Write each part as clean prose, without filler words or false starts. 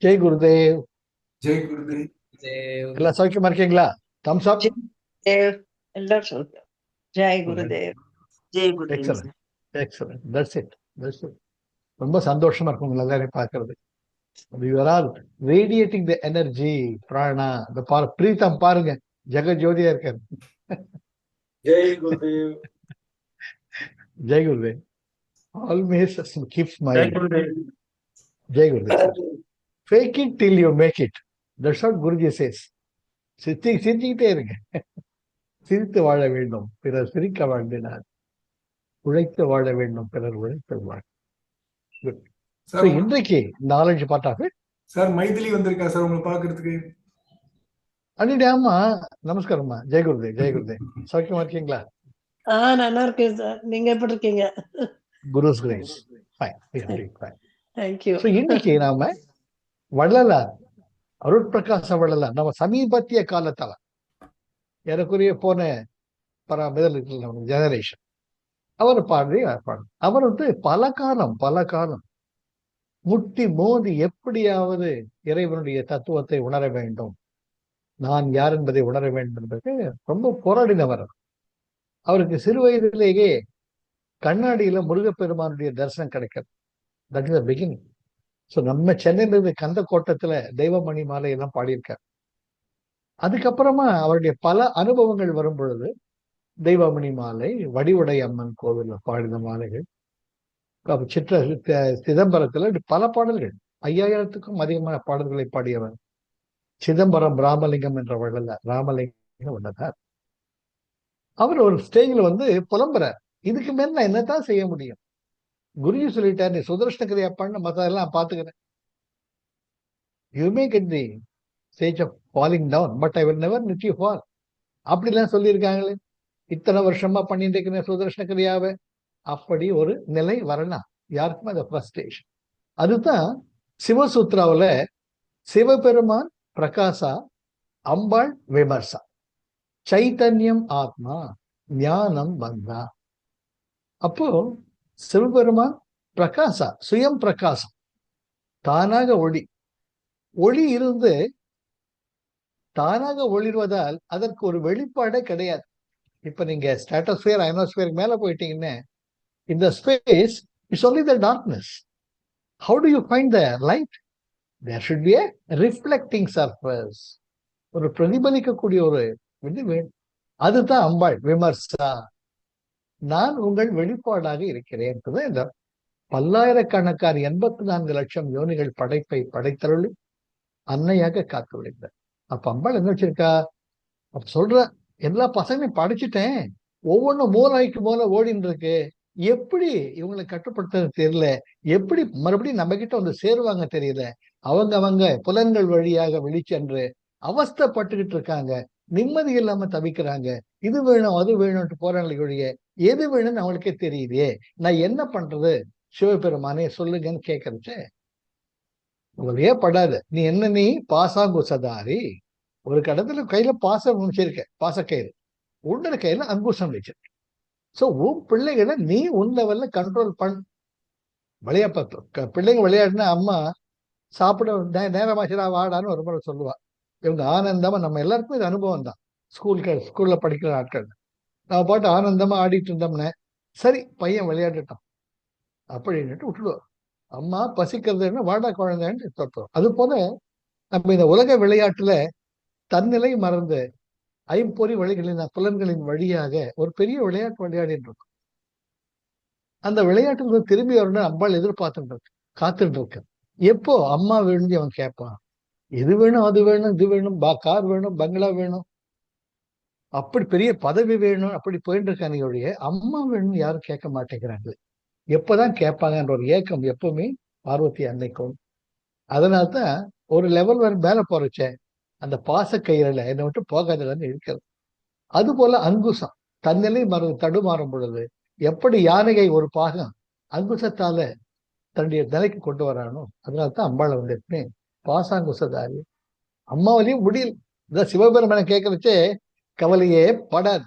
ஜெய் குருதேவ். ஜெய் குருதேவ். தேவ். எல்லாம் சௌக்கியமா இருக்கீங்களா? தம்ஸ் அப். தேவ் எல்லாரும் சொல்லுங்க. ஜெய் குருதேவ். ஜெய் Gurudev. Excellent, excellent. That's it, that's it. ரொம்ப சந்தோஷமா இருக்கும் உங்களை எல்லாரையும் பார்க்கறது. You are all radiating the energy, prana. இந்த பிரீத்தம் பாருங்க, ஜெகஜோதியா இருக்காரு. ஜெய் குருதேவ். ஜெய் குருதேவ். ஆல்வேஸ் கீப் ஜெய் ஸ்மைலிங். குருதேவ். ஜெய் Gurudev. Fake it till you make it. That's what Guruji says. சிரிச்சுக்கிட்டே இருங்க. சிரித்து வாழ வேண்டும், பிறர் சிரிக்க வாழ்ந்தினார். உழைத்து வாழ வேண்டும், பிறர் உழைத்து வாழ. சார் இன்றைக்கு நாலஞ்சு பாட்டாக சார் மைதிலி வந்திருக்கா சார் உங்களை பாக்குறதுக்கு. அன்னிட்டு. ஆமா, நமஸ்காரம்மா. ஜெய் குருதேவ், ஜெய் குருதேவ். சௌக்கியமா இருக்கீங்களா? நல்லா இருக்கேன் சார். நீங்க எப்படி இருக்கீங்க? Guru's grace. Fine, fine. Thank you. So இன்னைக்கு நாம வள்ளலார், அருட்பிரகாச வள்ளலார், நம்ம சமீபத்திய காலத்தால எனக்குரிய போன மிதல் ஜெனரேஷன் அவர் அவர் பல காலம் முட்டி மோதி எப்படியாவது இறைவனுடைய தத்துவத்தை உணர வேண்டும், நான் யார் என்பதை உணர வேண்டும் என்பதற்கு ரொம்ப போராடினவர். அவருக்கு சிறு வயதிலேயே கண்ணாடியில முருகப்பெருமானுடைய தரிசனம் கிடைக்கிறது. That is the beginning. So நம்ம சென்னையில இருந்து கந்த கோட்டத்துல தெய்வமணி மாலை எல்லாம் பாடியிருக்கார். அதுக்கப்புறமா அவருடைய பல அனுபவங்கள் வரும் பொழுது தெய்வமணி மாலை, வடிவுடை அம்மன் கோவில்ல பாடின மாலைகள், சிதம்பரத்துல பல பாடல்கள், 5000க்கும் அதிகமான பாடல்களை பாடியவர். சிதம்பரம் ராமலிங்கம் என்ற வள்ளலார், ராமலிங்கம் வள்ளலார். அவர் ஒரு ஸ்டேஜ்ல புலம்புறார், இதுக்கு மேல நான் என்னத்தான் செய்ய முடியும்? குருஜி சொல்லிட்டார், நீ சுதர்ஷன கிரியா பண்ண, மத்ததெல்லாம் பாத்துக்கிறேன். You may get the stage of falling down, but I will never let you fall. அப்படிலாம் சொல்லியிருக்காங்களே, இத்தனை வருஷமா பண்ணிட்டு இருக்கிறேன் சுதர்ஷன கிரியாவை. அப்படி ஒரு நிலை வரலாம் யாருக்கும், அந்த ஃப்ரஸ்ட்ரேஷன். அதுதான் சிவசூத்ராவில் சிவபெருமான் பிரகாசா, அம்பாள் விமர்சா, சைத்தன்யம் ஆத்மா, ஞானம் பந்தா. அப்போ சிவபெருமான் பிரகாசா, சுயம் பிரகாசம், தானாக ஒளி. ஒளி இருந்து தானாக ஒளிர்வதால் அதற்கு ஒரு வெளிப்பாடே கிடையாது. இப்ப நீங்க ஸ்ட்ராட்டோஸ்பியர், அயனோஸ்பியருக்கு மேல போயிட்டீங்கன்னா, இந்த space is only the darkness. How do you find the light? There should be a reflecting surface, ஒரு பிரதிபலிக்கக்கூடிய ஒரு இது வேணும். அதுதான் அம்பாள் விமர்சா, நான் உங்கள் வெளிப்பாடாக இருக்கிறேன். இந்த பல்லாயிரக்கணக்கான 84 லட்சம் யோனிகள் படைப்பை படைத்தருளி அன்னையாக காத்து விளைந்தார். அப்ப அம்பாள் என்ன வச்சிருக்கா? அப்ப சொல்ற, எல்லா பசங்களையும் படைச்சிட்டேன், ஒவ்வொன்றும் மூலாய்க்கு மூல ஓடின்னு இருக்கு, எப்படி இவங்களை கட்டுப்படுத்துறது தெரியல, எப்படி மறுபடியும் நம்ம கிட்ட சேருவாங்க தெரியல, அவங்க புலன்கள் வழியாக வெளிச்சென்று அவஸ்தைப்பட்டுக்கிட்டு இருக்காங்க, நிம்மதி இல்லாம தவிக்கிறாங்க, இது வேணும் அது வேணும்ட்டு போறாங்களே ஒழிய எது வேணும்னு அவங்களுக்கே தெரியலையே, நான் என்ன பண்றது சிவபெருமானே சொல்லுங்கன்னு கேட்கறச்சே, உங்களையே படாது. நீ என்ன, நீ பாசாங்குசதாரி, ஒரு கடத்துல கையில பாசம் வச்சிருக்க, பாசக்கயிறு, உன்னோட கையில அங்குசம் வச்சிருக்க. சோ உன் பிள்ளைகளை நீ உன் லெவல்ல கண்ட்ரோல் பண்ண. பிள்ளைங்க விளையாடுனா அம்மா சாப்பிட நேரமாச்சுடா வாடான்னு ஒரு முறை சொல்லுவா. இவங்க ஆனந்தமா, நம்ம எல்லாருக்கும் இது அனுபவம் தான், ஸ்கூல்ல படிக்கிற ஆட்கள். நம்ம பாட்டு ஆனந்தமா ஆடிட்டு இருந்தோம்னே, சரி பையன் விளையாடிட்டான் அப்படின்னுட்டு விட்டுடுவோம். அம்மா பசிக்கிறதுன்னு வாடா குழந்தைன்னு தொட்டோம். அது போல நம்ம இந்த உலக விளையாட்டுல தன்னிலை மறந்து ஐம்பொறி வழிகளின் புலன்களின் வழியாக ஒரு பெரிய விளையாட்டு விளையாடிட்டு இருக்கோம். அந்த விளையாட்டுக்கு திரும்பி வரணும் அம்பாள் எதிர்பார்த்துட்டு காத்துட்டு இருக்கு. எப்போ அம்மா வேணும்னு அவன் கேட்பான், இது வேணும் அது வேணும் இது வேணும், கார் வேணும், பங்களா வேணும், அப்படி பெரிய பதவி வேணும், அப்படி போயிட்டு இருக்கானுடைய அம்மா வேணும்னு யாரும் கேட்க மாட்டேங்கிறாங்க. எப்பதான் கேட்பாங்கன்ற ஒரு ஏக்கம் எப்பவுமே பார்வதி அன்னைக்கும். அதனால்தான் ஒரு லெவல் வரை மேல போறச்சே அந்த பாச கயிறுல என்னை விட்டு போகாதன்னு இருக்கிறது. அது போல அங்குசம் தன்னிலை தடுமாறும் பொழுது எப்படி யானையை ஒரு பாகம் அங்குசத்தால தன்னுடைய நிலைக்கு கொண்டு வரானோ, அதனால்தான் அம்பாளை எப்பவுமே பாசாங்குசதாரி. அம்மாவிலையும் முடியல. இதான் சிவபெருமனை கேட்கறச்சே கவலையே படாது,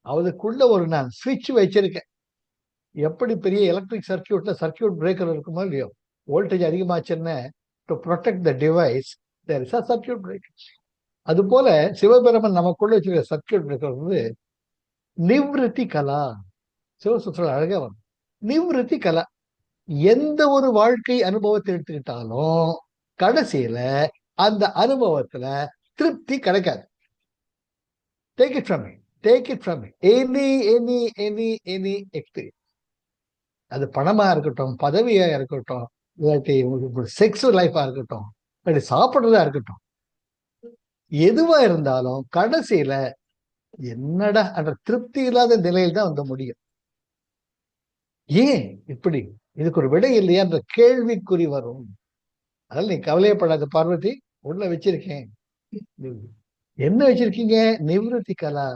அவளுக்குள்ள ஒரு நான் சுவிட்ச் வச்சிருக்கேன். எப்படி பெரிய எலக்ட்ரிக் சர்க்கியூட்ல சர்க்கியூட் பிரேக்கர் இருக்குமோ இல்லையோ, வோல்டேஜ் அதிகமாச்சுன்னு to protect the device there is a circuit breaker. அது போல சிவபெருமன் நமக்குள்ள வச்சிருக்க சர்க்யூட் பிரேக்கர் வந்து நிவ்ருத்தி கலா. சிவசூத்திரம் அழகா வரும். நிவ்ருத்தி கலா. எந்த ஒரு வாழ்க்கை அனுபவத்தை எடுத்துக்கிட்டாலும் கடைசியில அந்த அனுபவத்துல திருப்தி கிடைக்காது. Take it from me, take it from me, any experience. அது பணமா இருக்கட்டும், பதவியா இருக்கட்டும், இல்லாட்டி செக்ஸ் லைஃபா இருக்கட்டும், இல்லாட்டி சாப்பிட்றதா இருக்கட்டும், எதுவா இருந்தாலும் கடைசியில என்னடா அந்த திருப்தி இல்லாத நிலையில் தான் வந்து முடியும். ஏன் இப்படி? இதுக்கு ஒரு விடை இல்லையா என்ற கேள்விக்குறி வரும். அதனால நீ கவலையப்படாத பார்வதி, உள்ள வச்சிருக்கேன். என்ன வச்சிருக்கீங்க? நிவிருத்தி கலா.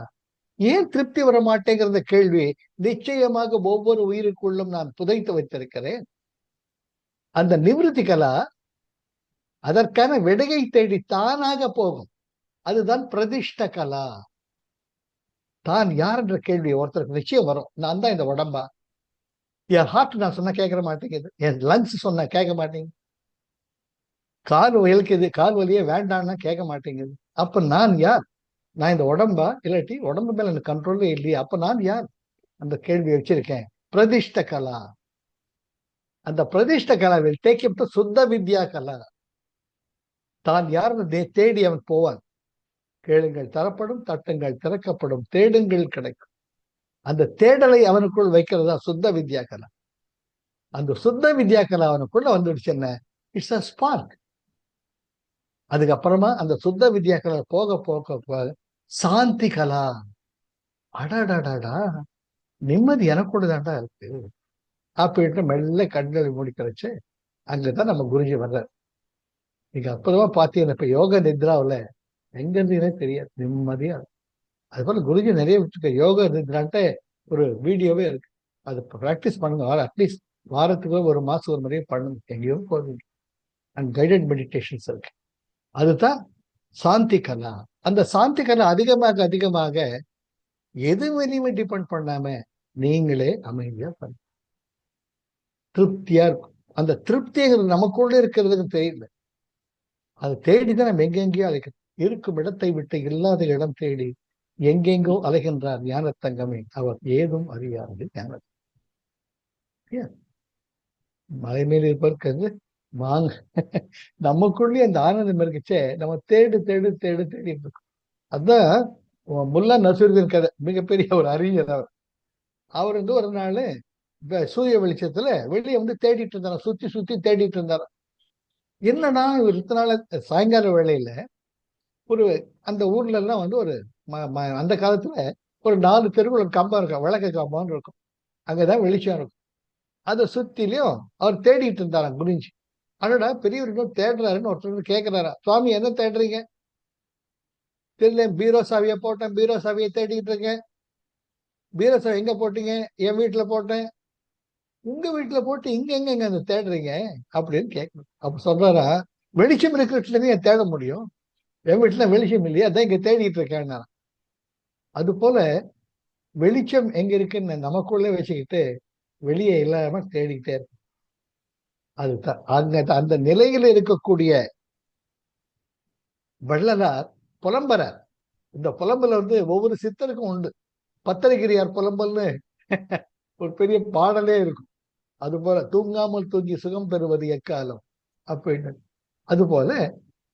ஏன் திருப்தி வர மாட்டேங்கிற கேள்வி நிச்சயமாக ஒவ்வொரு உயிருக்குள்ளும் நான் புதைத்து வைத்திருக்கிறேன். அந்த நிவிருத்தி கலா அதற்கான விடையை தேடி தானாக போகும். அதுதான் பிரதிஷ்ட கலா. தான் யார் என்ற கேள்வி ஒருத்தருக்கு நிச்சயம் வரும். நான் தான் இந்த உடம்பா? என் ஹார்ட் நான் சொன்னா கேட்க மாட்டேங்குது, என் லங்ஸ் சொன்னா கேட்க மாட்டேங்குது, கால் வலிக்குது, கால் வலியே வேண்டாம்னா கேட்க மாட்டேங்குது. அப்ப நான் யார்? நான் இந்த உடம்பா? இல்லாட்டி உடம்பு மேல எனக்கு கண்ட்ரோலே இல்லையா? அப்ப நான் யார்? அந்த கேள்வி வச்சிருக்கேன். பிரதிஷ்ட கலா. அந்த பிரதிஷ்ட கலாவில் தேக்கிட்டு சுத்த வித்யா கலா. தான் யாருன்னு தேடி அவன் போவான். கேளுங்கள் தரப்படும், தட்டுங்கள் திறக்கப்படும், தேடுங்கள் கிடைக்கும். அந்த தேடலை அவனுக்குள் வைக்கிறதா சுத்த வித்யா கலா. அந்த சுத்த வித்யா கலா அவனுக்குள்ள வந்துடுச்சு. என்ன? It's a spark. அதுக்கப்புறமா அந்த சுத்த வித்யா கலா போக போக சாந்தி கலா. அடாடாடாடா, நிம்மதி எனக்குள்ள தாண்டா இருக்கு அப்படின்ட்டு மெல்ல கண்களை முடிக்கிறச்சு. அங்கதான் நம்ம குருஜி வர்றார். நீங்க அற்புதமா பாத்தீங்கன்னா இப்ப யோக நித்ராவில் எங்க இருந்தீங்கன்னே தெரியாது, நிம்மதியா. அது போல குருஜி நிறைய விட்டுருக்க. யோக நித்ரான்ட்டு ஒரு வீடியோவே இருக்கு. அது ப்ராக்டிஸ் பண்ணுங்க. அட்லீஸ்ட் வாரத்துக்கு ஒரு மாசம் ஒரு முறையும் பண்ணுங்க. எங்கேயோ போவீங்க. அண்ட் கைடட் மெடிடேஷன்ஸ் இருக்கு. அதுதான் சாந்தி கலா. அந்த சாந்தி கலா அதிகமாக அதிகமாக எது மேலேயுமே டிபெண்ட் பண்ணாம நீங்களே அமைதியா பண்ண திருப்தியா இருக்கும். அந்த திருப்திங்கிறது நமக்குள்ள இருக்கிறதுன்னு தெரியல. அதை தேடிதான் நம்ம எங்கெங்கேயோ அழைக்கிறோம். இருக்கும் இடத்தை விட்டு இல்லாத இடம் தேடி எங்கெங்கோ அலைகின்றார் ஞானத்தங்கமே, அவர் ஏதும் அறியாது ஞான. மலை மேல் இருப்பது வாங்க. நமக்குள்ளே அந்த ஆனந்தம் இருக்குச்சே, நம்ம தேடு தேடு தேடு தேடி இருக்கோம். அதான் முல்லா நசீருதீன் கதை. மிகப்பெரிய ஒரு அறிஞர் அவர். அவர் வந்து ஒரு நாள் சூரிய வெளிச்சத்துல வெளியே வந்து தேடிட்டு இருந்தார். சுத்தி சுத்தி தேடிட்டு இருந்தார். என்னன்னா இவர் இத்தனை நாள் சாயங்கால வேளையில ஒரு அந்த ஊர்ல எல்லாம் வந்து ஒரு அந்த காலத்துல ஒரு 4 தெருவுல ஒரு கம்பம் இருக்கும், விளக்கு கம்பம்னு இருக்கும். அங்கதான் வெளிச்சம் இருக்கும். அதை சுத்திலையும் அவர் தேடிட்டு இருந்தாராம் குனிஞ்சு. அதோட பெரியவர்கள் தேடுறாருன்னு ஒருத்தர் கேட்கிறாரா, சுவாமி என்ன தேடுறீங்க? தெரியல, பீரோ சாவியை போட்டேன், பீரோ சாவியை தேடிக்கிட்டு இருக்கேன். பீரோ சாவி எங்க போட்டீங்க? என் வீட்டுல போட்டேன். உங்க வீட்டுல போட்டு இங்க எங்க அந்த தேடுறீங்க அப்படின்னு கேட்கணும். அப்ப சொல்றாரா, வெளிச்சம் இருக்கிறதுல ஏன் தேட முடியும்? என் வீட்டுல வெளிச்சம் இல்லையா, அதான் இங்க தேடிட்டு இருக்கேன். அது போல வெளிச்சம் எங்க இருக்குன்னு நமக்குள்ளே வச்சுக்கிட்டு வெளியே இல்லாம தேடிக்கிட்டே இருக்கு. அதுதான் அங்க அந்த நிலையில இருக்கக்கூடிய வள்ளலார் புலம்பரார். இந்த புலம்பல வந்து ஒவ்வொரு சித்தருக்கும் உண்டு. பத்திரகிரியார் புலம்பல்னு ஒரு பெரிய பாடலே இருக்கும். அது போல தூங்காமல் தூங்கி சுகம் பெறுவது எக்காலம் அப்படின்னு. அது போல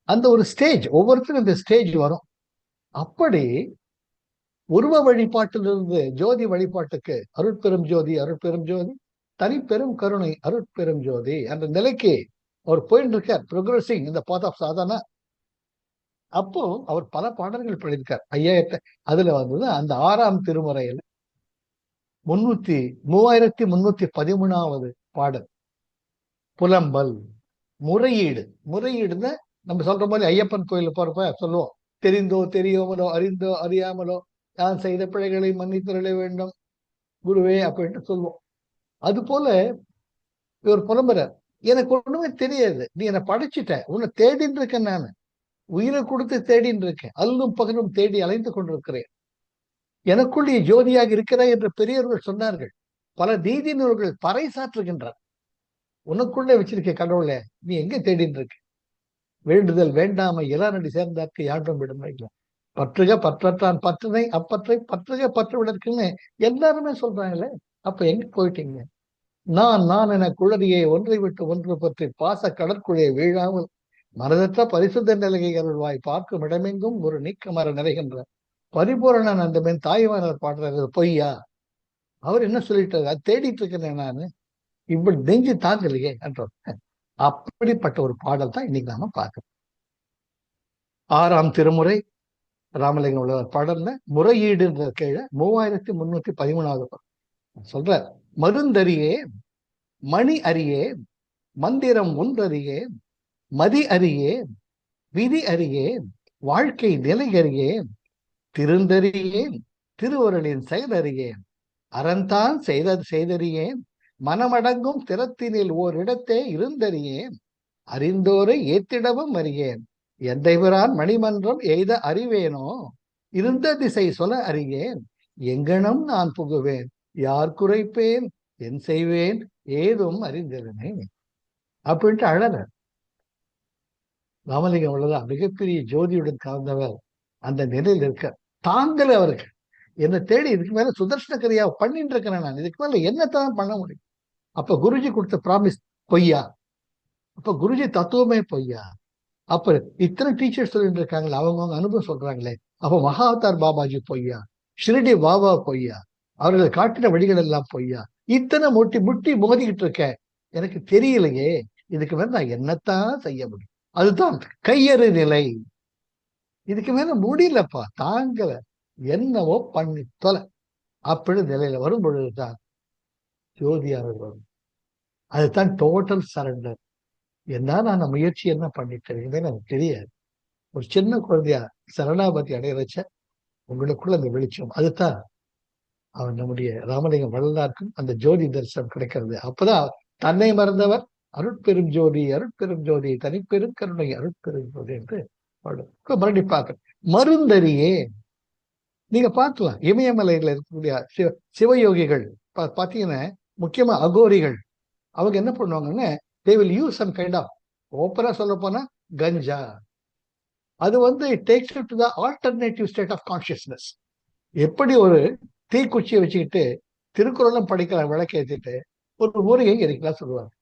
அந்த ஒரு ஸ்டேஜ், ஒவ்வொருத்தரும் இந்த ஸ்டேஜ் வரும். அப்படி உருவ வழிபாட்டிலிருந்து ஜோதி வழிபாட்டுக்கு அருட்பெரும் ஜோதி, அருட்பெரும் ஜோதி, தனிப்பெரும் கருணை, அருட்பெரும் ஜோதி அந்த நிலைக்கு அவர் போயிட்டு இருக்கார், ப்ரோக்ரஸிங் இந்த பாத் ஆஃப் சாதனா. அப்போ அவர் பல பாடல்கள் படித்திருக்கார். 5000 அதுல வந்தது அந்த 6ஆம் திருமுறையில் 3313வது பாடல் புலம்பல். முறையீடு. முறையீடுன்னு நம்ம சொல்ற மாதிரி ஐயப்பன் கோயிலுக்கு போறப்ப சொல்லுவோம், தெரிந்தோ தெரியாமலோ அறிந்தோ அறியாமலோ நான் செய்த பிழைகளை மன்னித்தருள வேண்டும் குருவே அப்படின்ட்டு சொல்லுவோம். அது போல இவர் புலம்புறார், எனக்கு ஒண்ணுமே தெரியாது, நீ என்னை படைச்சிட்ட, உன்னை தேடின்னு இருக்கேன், நான் உயிரை கொடுத்து தேடின்னு இருக்கேன், அல்லும் பகலும் தேடி அலைந்து கொண்டிருக்கிறேன், எனக்குள்ளே ஜோதியாக இருக்கிறாய் என்று பெரியவர்கள் சொன்னார்கள். பல நீதி நூல்கள் பறைசாற்றுகின்றார். உனக்குள்ளே வச்சிருக்க கடவுளை நீ எங்க தேடின்னு இருக்க? வேண்டுதல் வேண்டாமை இளநடி சேர்ந்தார்க்கு யாண்டும் விடுமை இல்லை. பற்றுக பற்றற்றான் பற்றினை அப்பற்றை பற்றுக பற்று விடற்குன்னு எல்லாருமே சொல்றாங்களே. அப்ப எங்க போயிட்டீங்க? நான் என குளறியை ஒன்றை விட்டு ஒன்று பற்றி பாச கடற்குழையை வீழாமல் மனதற்ற பரிசுத்த நிலையை அருள்வாய் பார்க்கும் இடமெங்கும் ஒரு நீக்கமர நிறைகின்ற பரிபூரணன் அந்த மேன் தாய்மாரர் பாடுறது பொய்யா? அவர் என்ன சொல்லிட்டாரு? அது தேடிட்டு இருக்கிறேன் நானு, இப்படி நெஞ்சு தாங்கலையே என்ற அப்படிப்பட்ட ஒரு பாடல் தான் இன்னைக்கு நாம பார்க்கிறோம். 6ஆம் திருமுறை ராமலிங்கம் உள்ளவர் பாடல்ல முறையீடுன்ற கீழே 3313வது சொல்ற, மருந்தறியே மணி அறியே மந்திரம் ஒன்றறியே மதி அறியே விதி அறியே வாழ்க்கை நிலை அறியேன் திருந்தறியேன் திருவருளின் செயலறியேன் அறந்தான் செய்தறியேன் மனமடங்கும் திறத்தினில் ஓரிடத்தே இருந்தறியேன் அறிந்தோரை ஏத்திடவும் அறியேன் எந்தைவரான் மணிமன்றம் எய்த அறிவேனோ இருந்த திசை சொல்ல அறியேன் எங்கனம் நான் புகுவேன் யார் குறைப்பேன் என் செய்வேன் ஏதும் அறிந்திருனே அப்படின்ட்டு அழற. ராமலிங்கம் உள்ளதான் மிகப்பெரிய ஜோதியுடன் கலந்தவர் அந்த நிலையில் இருக்க தாங்களே அவருக்கு என்னை தேடி இதுக்கு மேல சுதர்சன கிரியா பண்ணிட்டு இருக்கிறேன் நான், இதுக்கு மேல என்னத்தான் பண்ண முடியும்? அப்ப குருஜி கொடுத்த ப்ராமிஸ் பொய்யா? அப்ப குருஜி தத்துவமே பொய்யா? அப்ப இத்தனை டீச்சர்ஸ் சொல்லிட்டு இருக்காங்களே, அவங்க அனுபவம் சொல்றாங்களே, அப்ப மகாவதார் பாபாஜி பொய்யா? ஷிரடி பாபா பொய்யா? அவர்கள் காட்டின வழிகள் எல்லாம் பொய்யா? இத்தனை முட்டி மோதிக்கிட்டு இருக்க, எனக்கு தெரியலையே, இதுக்கு மேல நான் என்னத்தான் செய்ய முடியும்? அதுதான் கையறு நிலை. இதுக்கு மேல முடியலப்பா, தாங்கல, என்னவோ பண்ணி தொலை அப்படி நிலையில வரும் பொழுதுதான் ஜோதியாரர் வரும். அதுதான் டோட்டல் சரண்டர். என்ன நான் முயற்சி என்ன பண்ணிட்டேன் எனக்கு தெரியாது. ஒரு சின்ன குழந்தையா சரணாபதி அடையறச்ச உங்களுக்குள்ள அந்த வெளிச்சம், அதுதான் அவன் நம்முடைய ராமலிங்கம் வள்ளலாருக்கும் அந்த ஜோதி தரிசனம் கிடைக்கிறது. அப்பதான் தன்னை மறந்தவர் அருட்பெரும் ஜோதி அருட்பெரும் ஜோதி தனிப்பெரும் கருணை அருட்பெரும் ஜோதி என்று மறுபடி பார்க்க. மருந்தறியே நீங்க பார்க்கலாம், இமயமலையில இருக்கக்கூடிய சிவயோகிகள் பாத்தீங்கன்னா, முக்கியமா அகோரிகள், அவங்க என்ன பண்ணுவாங்கன்னா, they will use some kind of, opera சொல்ல போனா கஞ்சா. அது it takes you to the alternative state of consciousness. எப்படி ஒரு தீக்குச்சியை வச்சுக்கிட்டு திருக்குறளும் படிக்கிற விளக்க ஏற்றிட்டு ஒரு ஊரையை எரிக்கலாம் சொல்லுவாங்க.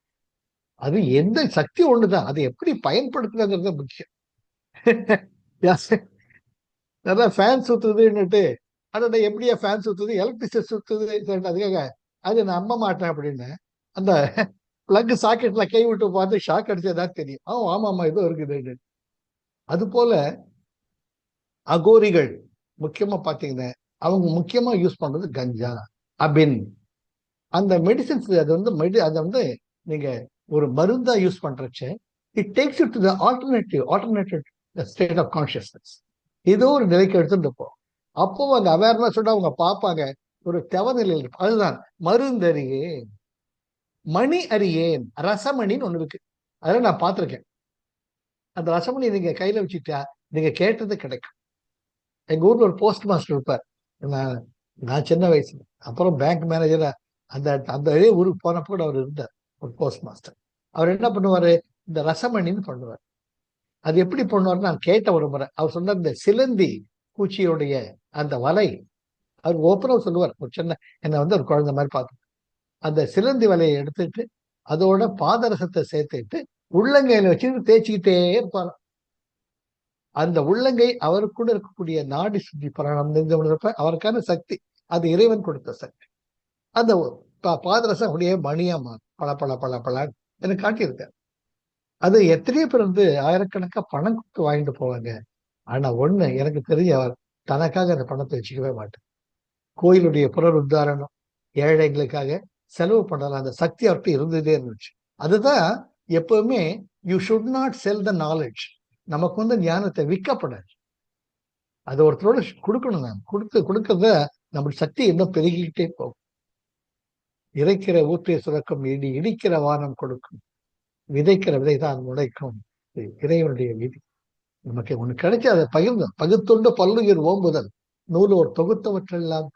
அது எந்த சக்தி ஒண்ணுதான், அது எப்படி பயன்படுத்துறதுங்கிறது முக்கியம். நல்லா ஃபேன் சுத்துதுன்னுட்டு அதோட எப்படியா ஃபேன் சுத்துது, எலக்ட்ரிசிட்டி சுத்துது, அதுக்காக அது நான் நம்ப மாட்டேன் அப்படின்னு அந்த பிளக் சாக்கெட்ல கை விட்டு பார்த்து ஷாக் அடிச்சதான் தெரியும். ஆமாமா இதோ இருக்குது. அது போல அகோரிகள் முக்கியமா பாத்தீங்கன்னா, அவங்க முக்கியமா யூஸ் பண்றது கஞ்சா, அபின், அந்த மெடிசின்ஸ். அது நீங்க ஒரு மருந்தா யூஸ் பண்றச்சு, it takes you to the alternative state of consciousness. ஏதோ ஒரு நிலைக்கு எடுத்துட்டு போகும். அப்போ அந்த அவேர்னஸோட அவங்க பார்ப்பாங்க, ஒரு தவநிலையில் இருக்கும். அதுதான் மருந்தறியே மணி அறியேன். ரசமணின்னு ஒண்ணு இருக்கு, அதெல்லாம் நான் பார்த்திருக்கேன். அந்த ரசமணி நீங்க கையில வச்சுட்டா நீங்க கேட்டது கிடைக்கும். எங்க ஊர்ல ஒரு போஸ்ட் மாஸ்டர் இருப்பார். நான் சின்ன வயசுல அப்புறம் பேங்க் மேனேஜரா அந்த அந்த ஊருக்கு போனப்போ கூட அவர் இருந்தார், ஒரு போஸ்ட் மாஸ்டர். அவர் என்ன பண்ணுவாரு, இந்த ரசமணின்னு பண்ணுவார். அது எப்படி பண்ணுவார்னு நான் கேட்ட ஒரு முறை. அவர் சொன்னார், இந்த சிலந்தி பூச்சியுடைய அந்த வலை, அவர் ஓப்பனா சொல்லுவார், ஒரு சின்ன என்ன ஒரு குழந்தை மாதிரி பார்த்து, அந்த சிலந்தி வலையை எடுத்துட்டு அதோட பாதரசத்தை சேர்த்துட்டு உள்ளங்கையில வச்சுட்டு தேய்ச்சிக்கிட்டே இருப்பார். அந்த உள்ளங்கை அவருக்குள்ள இருக்கக்கூடிய நாடி சுத்தி பரணம் இருந்தப்ப அவருக்கான சக்தி, அது இறைவன் கொடுத்த சக்தி. அந்த பாதரசம் அப்படியே மணியா பல பல பல பலன்னு எனக்கு காட்டியிருக்காரு. அது எத்தனையோ பேர் ஆயிரக்கணக்கா பணம் கொடுத்து வாங்கிட்டு போவாங்க. ஆனா ஒண்ணு எனக்கு தெரிஞ்ச, அவர் தனக்காக அந்த பணத்தை வச்சுக்கவே மாட்டேன். கோயிலுடைய புனருத்தாரணம், ஏழைகளுக்காக செலவு பண்ணலாம், அந்த சக்தி அவர்கிட்ட இருந்ததே இருந்துச்சு. அதுதான் எப்பவுமே, you should not sell the knowledge. நமக்கு ஞானத்தை விற்கப்படாது, அது ஒருத்தரோட கொடுக்கணும். நான் கொடுக்கறத நம்மளுடைய சக்தி இன்னும் பெருகிக்கிட்டே போகும். இறைக்கிற ஊற்றை சுரக்கும், இடிக்கிற வானம் கொடுக்கும், விதைக்கிற விதை தான் முளைக்கும், இறைவனுடைய விதி. நமக்கு ஒண்ணு கிடைச்சி அதை பகுத்துண்டு பல்லுயிர் ஓம்புதல் நூல் ஒரு தொகுத்தவற்றெல்லாம்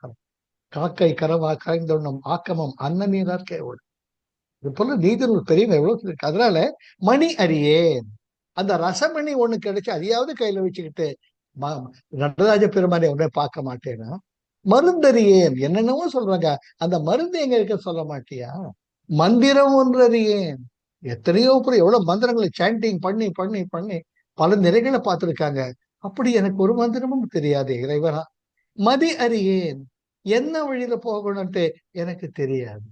காக்கை கரவா கரைந்தொன்னும் ஆக்கமும் அன்ன நீரார் கேவோடு. இது போல நீதிநூல் பெரியவங்க எவ்வளவு இருக்கு. அதனால மணி அறியேன், அந்த ரசமணி ஒண்ணு கிடைச்சு அதையாவது கையில வச்சுக்கிட்டு நடராஜ பெருமானை உடனே பார்க்க மாட்டேன்னா, மருந்தறியேன் என்னென்னவோ சொல்றாங்க, அந்த மருந்து எங்க இருக்க சொல்ல மாட்டியா? மந்திரம் ஒன்றறியேன். எத்தனையோ பேர் எவ்வளவு மந்திரங்களை சாண்டிங் பண்ணி பண்ணி பண்ணி பல நிலைகளை பார்த்திருக்காங்க. அப்படி எனக்கு ஒரு மந்திரமும் தெரியாது இறைவனா. மதி அறியேன், என்ன வழியில போகணும்ட்டு எனக்கு தெரியாது.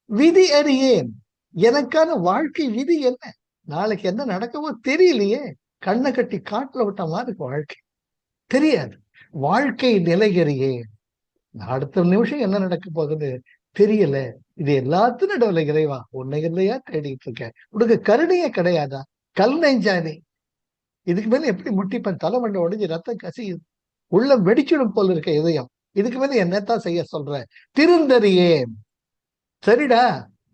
விதி அறியேன், எனக்கான வாழ்க்கை விதி என்ன, நாளைக்கு என்ன நடக்கவோ தெரியலையே. கண்ணை கட்டி காட்டுல விட்ட மாதிரி வாழ்க்கை தெரியாது. வாழ்க்கை நிலையறியேன், அடுத்த நிமிஷம் என்ன நடக்க போகுது தெரியல. இது எல்லாத்தையும் நடுவில் இறைவா உன்னை இல்லையா தேடிட்டு இருக்கேன். உனக்கு கருணையே கிடையாதா? கல் நெஞ்சானே, இதுக்கு மேல எப்படி முட்டிப்பேன்? தலைமண்டை உடைஞ்சு ரத்தம் கசியுது, உள்ள வெடிச்சிடும் போல இருக்க இதயம். இதுக்கு மேல என்னத்தான் செய்ய சொல்ற? திருந்தறியேன், சரிடா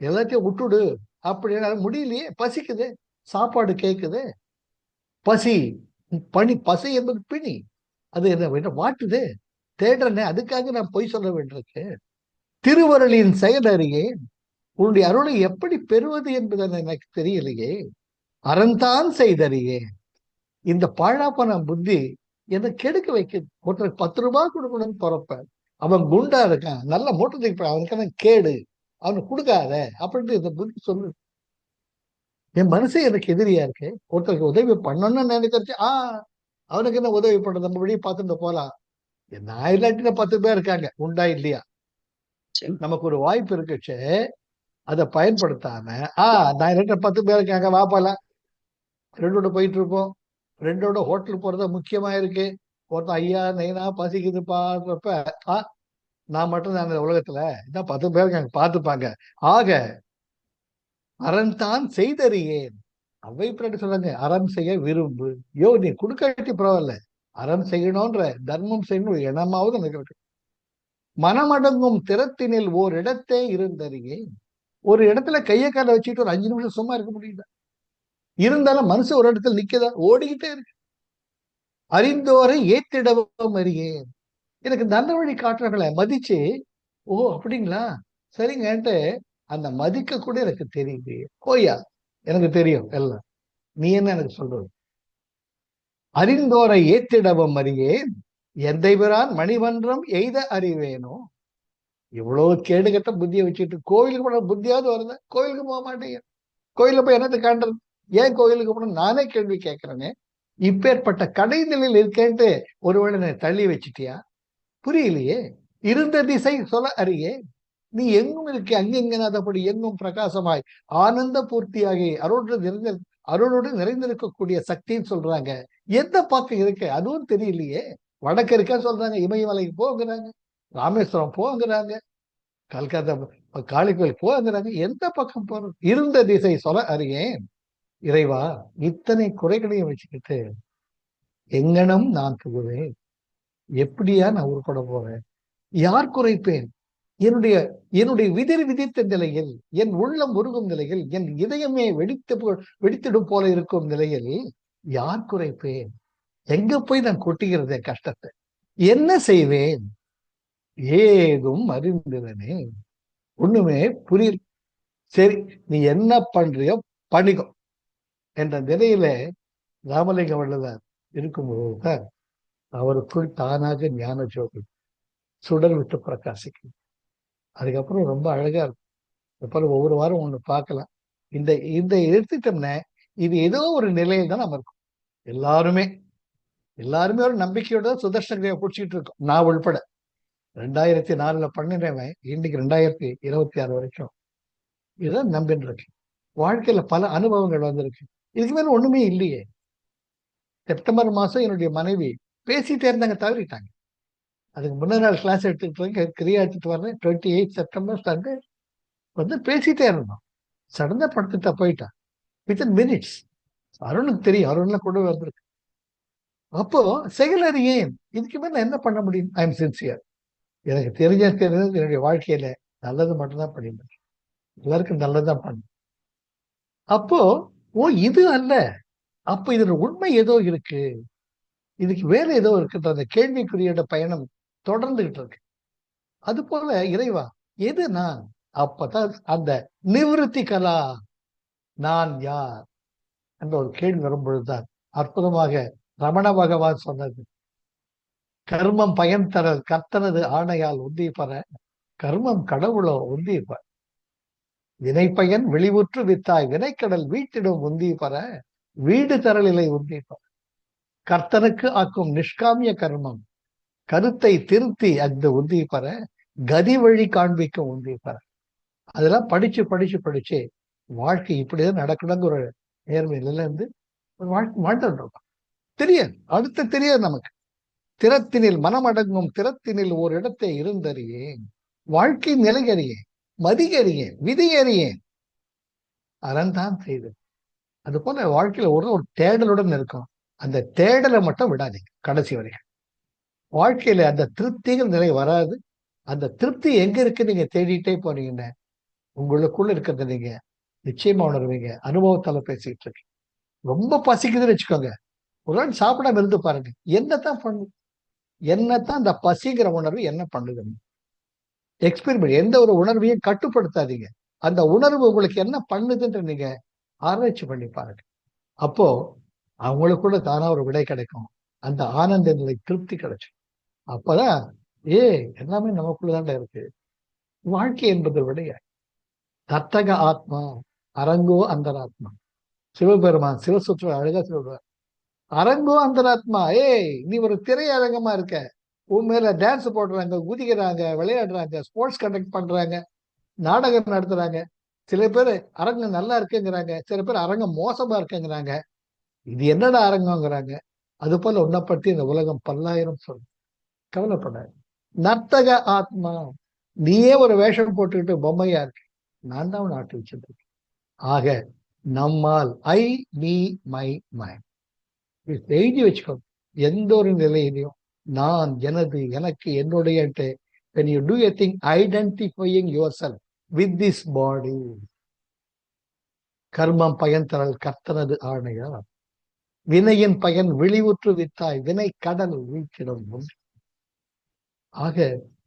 எல்லாத்தையும் விட்டுடு அப்படின்னா முடியலையே. பசிக்குது, சாப்பாடு கேட்குது, பசி பசி என்பது பிணி, அது என்ன வாட்டுது, தேடுறனே, அதுக்காக நான் பொய் சொல்ல வேண்டியிருக்கு. திருவருளின் செயலறியேன், உன்னுடைய அருளை எப்படி பெறுவது என்பது எனக்கு தெரியலையே. அறந்தான் செய்தறியே, இந்த பாழாப்பன புத்தி என்னை கெடுக்க வைக்குது. ஒருத்தருக்கு 10 ரூபாய் கொடுக்கணும்னு பிறப்பேன், அவன் குண்டா இருக்கான், நல்ல மூட்டத்துக்கு அவனுக்கான கேடு, அவனுக்கு கொடுக்காத அப்படின்ட்டு இந்த புத்தி சொல்லு. என் மனசே எனக்கு எதிரியா இருக்கு. ஒருத்தருக்கு உதவி பண்ணணும்னு நினைக்கிறச்சு அவனுக்கு என்ன உதவி பண்றது, நம்ம வெளியே பார்த்துட்டு போலாம். நான் இல்லாட்டின 10 பேர் இருக்காங்க, உண்டா இல்லையா? நமக்கு ஒரு வாய்ப்பு இருக்குச்சு, அதை பயன்படுத்தாம நான் இல்லாட்ட 10 பேர் இருக்காங்க வாப்பால ஃப்ரெண்டோட போயிட்டு இருப்போம். ஃப்ரெண்டோட ஹோட்டல் போறது முக்கியமா இருக்கு. ஒருத்தன் ஐயா நைனா பசிக்குது பாடுறப்ப நான் மட்டும் தான் உலகத்துல இதான் 10 பேர் இருக்காங்க பார்த்துப்பாங்க. ஆக அறந்தான் செய்தறியேன். அவை பின்னாடி சொல்றாங்க, அறம் செய்ய விரும்பு. நீ கொடுக்காட்டி பரவாயில்ல, அறம் செய்யணும்ன்ற தர்மம் செய்யணும் எண்ணமாவது எனக்கு இருக்கு. மனமடங்கும் திறத்தினில் ஓர் இடத்தே இருந்தறியே. ஒரு இடத்துல கையை கால வச்சுட்டு ஒரு 5 நிமிஷம் சும்மா இருக்க முடியல. இருந்தாலும் மனுஷன் ஒரு இடத்துல நிக்கதா, ஓடிக்கிட்டே இருக்கு. அறிந்தோரை ஏத்திடவும் அறியேன், எனக்கு நல்ல வழி காட்டுறவங்களை மதிச்சு அப்படிங்களா சரிங்கன்ட்டு அந்த மதிக்க கூட எனக்கு தெரியுது. கோயா எனக்கு தெரியும் எல்லாம், நீ என்ன எனக்கு சொல்றது? அறிந்தோரை ஏத்திடவும் அறியேன், எந்தை பிரான் மணிமன்றம் எய்த அறிவேனோ. இவ்வளவு கேடுகட்ட புத்தியை வச்சுட்டு கோவிலுக்கு போன புத்தியாவது வருது, கோவிலுக்கு போக மாட்டேங்க. கோயில போய் என்னத்தை காண்றது? ஏன் கோயிலுக்கு போன நானே கேள்வி கேட்கிறேனே. இப்பேற்பட்ட கடைநிலையில் இருக்கேன்ட்டு ஒருவேளை தள்ளி வச்சுட்டியா? புரியலையே. இருந்த திசை சொல்ல அறியே, நீ எங்கும் இருக்க, அங்கெங்கனாதபடி எங்கும் பிரகாசமாய் ஆனந்த பூர்த்தியாகி அருளோடு நிறைந்திருக்கக்கூடிய சக்தின்னு சொல்றாங்க. எந்த பக்கம் இருக்கு அதுவும் தெரியலையே. வடக்கு இருக்கா சொல்றாங்க, இமயமலைக்கு போங்கிறாங்க, ராமேஸ்வரம் போங்கிறாங்க, கல்கத்தா காளி கோயில் போங்கிறாங்க. எந்த பக்கம் போறது? இருந்த திசை சொல்ல அறியேன். இறைவா, இத்தனை குறைகளையும் வச்சுக்கிட்டு எங்கனம் நான் புகுவேன்? எப்படியா நான் உருப்பட போறேன்? யார் குறைப்பேன்? என்னுடைய விதித்த நிலையில், என் உள்ளம் உருகும் நிலையில், என் இதயமே வெடித்திடும் போல இருக்கும் நிலையில் யார் குறைப்பேன்? எங்க போய் நான் கொட்டுகிறதே கஷ்டத்தை? என்ன செய்வேன்? ஏதும் அறிந்தவனே, ஒண்ணுமே புரியல. சரி, நீ என்ன பண்றியோ பண்ணிக்கோ என்ற நிலையில ராமலிங்க வள்ளலார் இருக்கும்போதுதான் அவருக்குள் தானாக ஞான ஜோதி சுடர் விட்டு பிரகாசிக்கும். அதுக்கப்புறம் ரொம்ப அழகா இருக்கும். ஒவ்வொரு வாரம் ஒண்ணு பார்க்கலாம். இந்த எடுத்துட்டோம்னா இது ஏதோ ஒரு நிலையில் தான் நம்ம இருக்கும். எல்லாருமே ஒரு நம்பிக்கையோட சுதர்ஷன பிடிச்சிட்டு இருக்கோம், நான் உள்பட. 2004 பண்ணினவன் இன்னைக்கு 2026 வரைக்கும் இதான் நம்பின்னு இருக்கு. வாழ்க்கையில பல அனுபவங்கள் வந்திருக்கு. இதுக்கு மேல ஒண்ணுமே இல்லையே. செப்டம்பர் மாசம் என்னுடைய மனைவி பேசிட்டே இருந்தாங்க, தவறிட்டாங்க. அதுக்கு முன்ன நாள் கிளாஸ் எடுத்துட்டு கிரியா எடுத்துட்டு வரேன். 28 செப்டம்பர் சண்டே வந்து பேசிட்டே இருந்தோம். சடனா படுத்துட்டா போயிட்டான். Within minutes. அருணுக்கு தெரியும், அருண்ல கூட வந்திருக்கு. அப்போ செயலறியேன், இதுக்கு மேல என்ன பண்ண முடியும்? I am sincere. எனக்கு தெரிஞ்சது என்னுடைய வாழ்க்கையில நல்லது மட்டும்தான் பண்ணிருந்தேன். எல்லாருக்கும் நல்லதுதான் பண்ண. அப்போ இது அல்ல, அப்போ இதுல உண்மை ஏதோ இருக்கு, இதுக்கு வேற ஏதோ இருக்குன்ற அந்த கேள்விக்குறியோட பயணம் தொடர்ந்துகிட்டு இருக்கு. அது போல இறைவா, எது நான்? அப்பதான் அந்த நிவிருத்தி கலா, நான் யார்? என்ற ஒரு கேள்வி வரும்பொழுதுதான் அற்புதமாக ரமண பகவான் சொன்னது, கர்மம் பயன் தரல் கர்த்தனது ஆணையால் உந்தி பெற, கர்மம் கடவுளோ உந்தி பெற, வினை பயன் வெளிவுற்று வித்தாய் வினைக்கடல் வீட்டிடும் உந்தி பெற, வீடு தரலிலை உந்தி பெற, கர்த்தனுக்கு ஆக்கும் நிஷ்காமிய கர்மம் கருத்தை திருத்தி அந்த உந்தி பெற, கதி வழி காண்பிக்கும் உந்தி பெற. அதெல்லாம் படிச்சு படிச்சு படிச்சு வாழ்க்கை இப்படிதான் நடக்கணுங்கிற ஒரு நேர்மை நிலையிலிருந்து ஒரு வாழ்க்கை வாழ்ந்துட்டு தெரியாது, அடுத்து தெரியாது நமக்கு. திறத்தினில் மனமடங்கும் திறத்தினில் ஒரு இடத்தை இருந்தறியேன், வாழ்க்கை நிலையறியேன், மதியறியேன், விதியறியேன், அறந்தான் செய்தது. அது போல வாழ்க்கையில ஒரு தேடலுடன் இருக்கும். அந்த தேடலை மட்டும் விடாதீங்க கடைசி வரைக்கும். வாழ்க்கையில அந்த திருப்திகள் நிலை வராது. அந்த திருப்தி எங்க இருக்கு நீங்க தேடிட்டே போனீங்கன்னா உங்களுக்குள்ள இருக்கிறத நீங்க நிச்சயமா உணர்வீங்க. அனுபவத்தால பேசிக்கிட்டு இருக்கேன். ரொம்ப பசிக்குதுன்னு வச்சுக்கோங்க, ஒரு நாள் சாப்பிடாம இருந்து பாருங்க, என்னத்தான் பண்ணுது, என்னத்தான் அந்த பசிங்கிற உணர்வு என்ன பண்ணுது. எக்ஸ்பெரிமெண்ட். எந்த ஒரு உணர்வையும் கட்டுப்படுத்தாதீங்க. அந்த உணர்வு உங்களுக்கு என்ன பண்ணுதுன்ற நீங்க ஆராய்ச்சி பண்ணி பாருங்க. அப்போ அவங்களுக்குள்ள தானா ஒரு விடை கிடைக்கும். அந்த ஆனந்த நிலை, திருப்தி கிடைச்சு. அப்பதான் எல்லாமே நமக்குள்ளதாண்ட இருக்கு. வாழ்க்கை என்பது விடைய தத்தக ஆத்மா அரங்கோ அந்தராத்மா. சிவபெருமான் சிவசுற்று அழகா சொல்றார், அரங்கோ அந்தராத்மா. நீ ஒரு திரையரங்கமா இருக்க, உன் மேல டான்ஸ் போடுறாங்க, குதிக்கிறாங்க, விளையாடுறாங்க, ஸ்போர்ட்ஸ் கண்டக்ட் பண்றாங்க, நாடகம் நடத்துறாங்க. சில பேர் அரங்கம் நல்லா இருக்குங்கிறாங்க, சில பேர் அரங்கம் மோசமா இருக்குங்கிறாங்க. இது என்னடா அரங்கங்கிறாங்க. அது போல உன்னை பற்றி இந்த உலகம் பல்லாயிரம் சொல்லும். கவலைப்படாது. நர்த்தக ஆத்மா. நீயே ஒரு வேஷம் போட்டுக்கிட்டு பொம்மையா இருக்கு, நான் தான் உன்னை ஆட்டி வச்சிருக்கேன். ஆக நம்மால் ஐ மீ மை மை எழுதி வச்சுக்கோ. எந்த ஒரு நிலையிலையும் நான், எனது, எனக்கு, என்னுடைய, when you do a thing identifying yourself with this body, கர்மம் பயன் தரல் கர்த்தனது ஆணையா, வினையின் பயன் விழிவுற்று வித்தாய் வினை கடல் வீழ்ச்சிடும். ஆக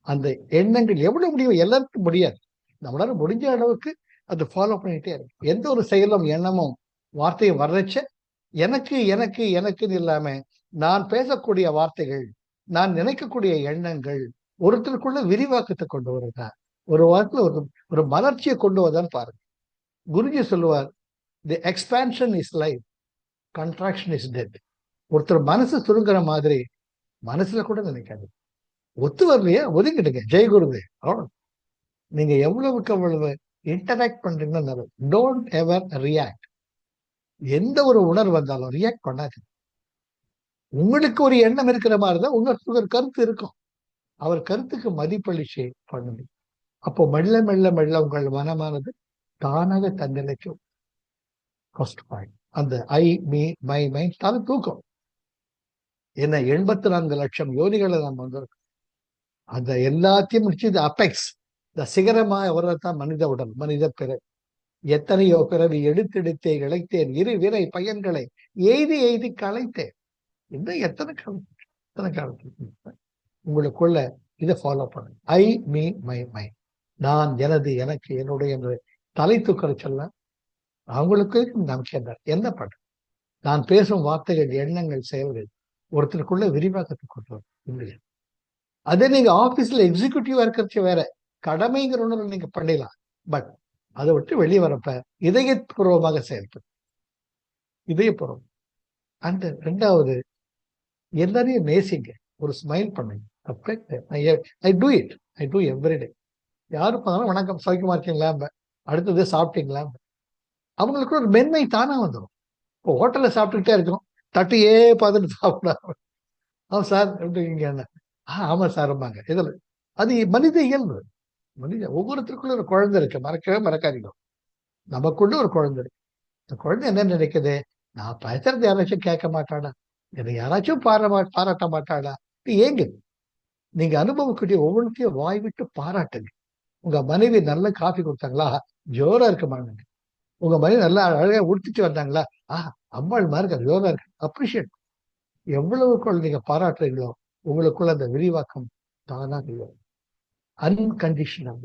அந்த எண்ணங்கள் எவ்வளவு முடியும், எல்லாருக்கும் முடியாது. நம்மளால முடிஞ்ச அளவுக்கு அது ஃபாலோ பண்ணிட்டே இருக்கு. எந்த ஒரு செயலும் எண்ணமும் வார்த்தையும் வர்றச்ச எனக்கு எனக்கு எனக்குன்னு இல்லாம நான் பேசக்கூடிய வார்த்தைகள், நான் நினைக்கக்கூடிய எண்ணங்கள் ஒருத்தருக்குள்ள விரிவாக்கத்தை கொண்டு வருதா, ஒரு வாரத்துல ஒரு மலர்ச்சியை கொண்டு வருதான்னு பாருங்க. குருஜி சொல்லுவார், the expansion is life, contraction is death. ஒருத்தர் மனசு சுருங்குற மாதிரி மனசுல கூட நினைக்காது. ஒத்து வரலையா ஒதுங்கிடுங்க, ஜெயகுருவே. நீங்க எவ்வளவுக்கு அவ்வளவு இன்டராக்ட் பண்றீங்கன்னா, டோன்ட் எவர் ரியாக்ட். எந்த ஒரு உணர்வு வந்தாலும் ரியாக்ட் பண்ணாது. உங்களுக்கு ஒரு எண்ணம் இருக்கிற மாதிரிதான் உங்களுக்கு ஒரு கருத்து இருக்கும். அவர் கருத்துக்கு மதிப்பளிச்சு பண்ணுங்க. அப்போ மெல்ல மெல்ல மெல்ல உங்கள் மனமானது தானாக தன்னிலைக்கும். ஃபர்ஸ்ட் பாயிண்ட், அந்த ஐ மீ மை மைண்ட் தானே தூக்கம். என்ன 84 லட்சம் யோனிகளை நாம் வந்திருக்கோம். அந்த எல்லாத்தையும் முடிச்சு இந்த அப்பெக்ஸ், இந்த சிகரமா வர்றதுதான் மனித உடல், மனித பிறவி. எத்தனையோ பிறவி எடுத்தெடுத்தே இழைத்தேன், இரு விரை பயன்களை எய்தி எய்தி களைத்தேன். இன்னும் எத்தனை காலத்துக்கு உங்களுக்குள்ள இதை ஃபாலோ பண்ணு. ஐ மீ மை மை, நான், எனது, எனக்கு, என்னுடைய என்று தலை தூக்கிற சொல்ல அவங்களுக்கு நமக்கு என்ன பண்ண. நான் பேசும் வார்த்தைகள், எண்ணங்கள், செயல்கள் ஒருத்தருக்குள்ள விரிவாக்கத்தை கொண்டு வரும் இல்லையா? அதே நீங்க ஆபீஸ்ல எக்ஸிக்யூட்டிவா இருக்கிறது வேற, கடமைங்கிற ஒண்ணு நீங்க பண்ணிடலாம். பட் அதை விட்டு வெளியே வரப்ப இதயபூர்வமாக செயல்படும். இதயபூர்வம். அந்த ரெண்டாவது, எல்லாரையும் நேசிங்க, ஒரு ஸ்மைல் பண்ணுங்க. I do it, I do everyday. யாரு பார்த்தாலும் வணக்கம், சௌக்கியமா இருக்கீங்களா, அடுத்தது சாப்பிட்டீங்களா, அவங்களுக்கு ஒரு மென்மை தானா வந்துடும். இப்போ ஹோட்டல்ல சாப்பிட்டுக்கிட்டே இருக்கோம், தட்டையே பார்த்துட்டு சாப்பிடாம, சார் எப்படி இருக்கீங்க, ஆமா சார்பாங்க. இதுல அது மனித இயல்பு. மனித ஒவ்வொருத்தருக்குள்ள ஒரு குழந்தை இருக்கு, மறக்கவே மறக்காதீங்க. நமக்குள்ள ஒரு குழந்தை இருக்கு. இந்த குழந்தை என்ன நினைக்குது, நான் பேசுறது யாராச்சும் கேட்க மாட்டாடா, என்னை யாராச்சும் பாராட்ட மாட்டாடா. ஏங்க நீங்க அனுபவக்கூடிய ஒவ்வொன்றையும் வாய் விட்டு பாராட்டுங்க. உங்க மனைவி நல்ல காஃபி கொடுத்தாங்களா, ஜோரா இருக்குமாங்க. உங்க மனைவி நல்லா அழகா உடுத்திட்டு வந்தாங்களா, அம்மாள் மாதிரி இருக்கு, ஜோரா இருக்கு. அப்ரிஷியேட். எவ்வளவுக்குள் நீங்க பாராட்டுறீங்களோ உங்களுக்குள்ள அந்த விரிவாக்கம் தானாக அன்கண்டிஷனல்,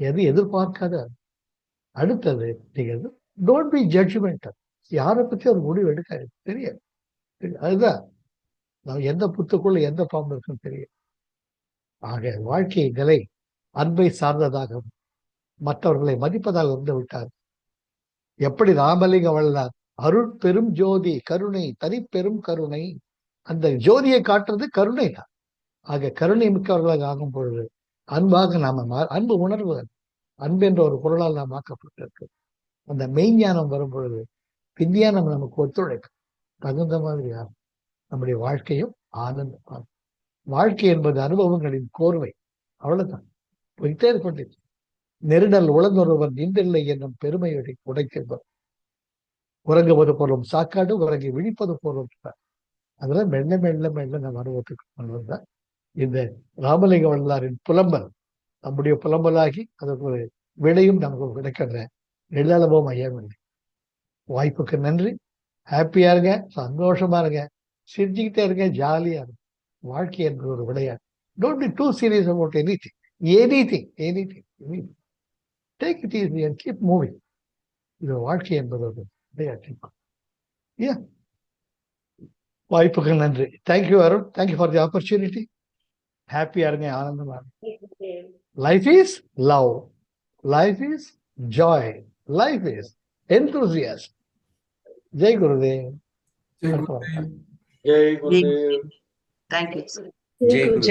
எது எதிர்பார்க்காத. அடுத்தது, நீங்க டோன்ட் பி ஜட்ஜ்மெண்டல். யாரை பத்தி ஒரு முடிவு எடுக்காது, தெரியாது. அதுதான் நம்ம எந்த புத்துக்குள்ள எந்த பாம்பு இருக்குன்னு தெரியும். ஆக வாழ்க்கை நிலை அன்பை சார்ந்ததாகவும் மற்றவர்களை மதிப்பதாக இருந்து விட்டார். எப்படி ராமலிங்க வள்ளலார் அருள் பெரும் ஜோதி கருணை தனிப்பெரும் கருணை, அந்த ஜோதியை காட்டுறது கருணை தான். ஆக கருணை மிக்கவர்களாக ஆகும் பொழுது அன்பாக நாம அன்பு உணர்வு, அன்பு என்ற ஒரு பொருளால் நாம் ஆக்கப்பட்டிருக்கு. அந்த மெய்ஞானம் வரும் பொழுது விஞ்ஞானம் நமக்கு ஒத்துழைக்கும், தகுந்த மாதிரி ஆகும். நம்முடைய வாழ்க்கையும் ஆனந்தமாக. வாழ்க்கை என்பது அனுபவங்களின் கோர்வை, அவ்வளவுதான். போயிட்டே இருக்க நெருடல் உழந்தொருவன் நின்றில்லை என்னும் பெருமையை உடைக்கின்றார். உறங்குவது போலும் சாக்காடு, உறங்கி விழிப்பது போலும். அதெல்லாம் மெல்ல மெல்ல மெல்ல நம்ம அனுபவத்துக்கு கொண்டு இந்த ராமலிங்க வள்ளலாரின் புலம்பல் நம்முடைய புலம்பலாகி அதற்கு ஒரு விடையும் நமக்கு கிடைக்கின்ற எல்லளவும் ஐயமில்லை. வாய்ப்புக்கு நன்றி. ஹாப்பியா இருங்க, சந்தோஷமா இருங்க, சிரிச்சுக்கிட்டே இருங்க, ஜாலியா இருங்க. வாழ்க்கை என்பது ஒரு விளையாட்டு. Don't be too serious about anything. Take it easy and keep moving. இது வாழ்க்கை என்பது ஒரு விளையாட்டு. வாய்ப்புக்கு நன்றி. Thank you Arun, thank you for the opportunity. ஹாப்பியா இருங்க, ஆனந்தமா இருங்க. Life is love, life is joy, life is enthusiasm. Jai Gurudev. Jai Gurudev. Jai Gurudev. Thank you. Jai Gurudev.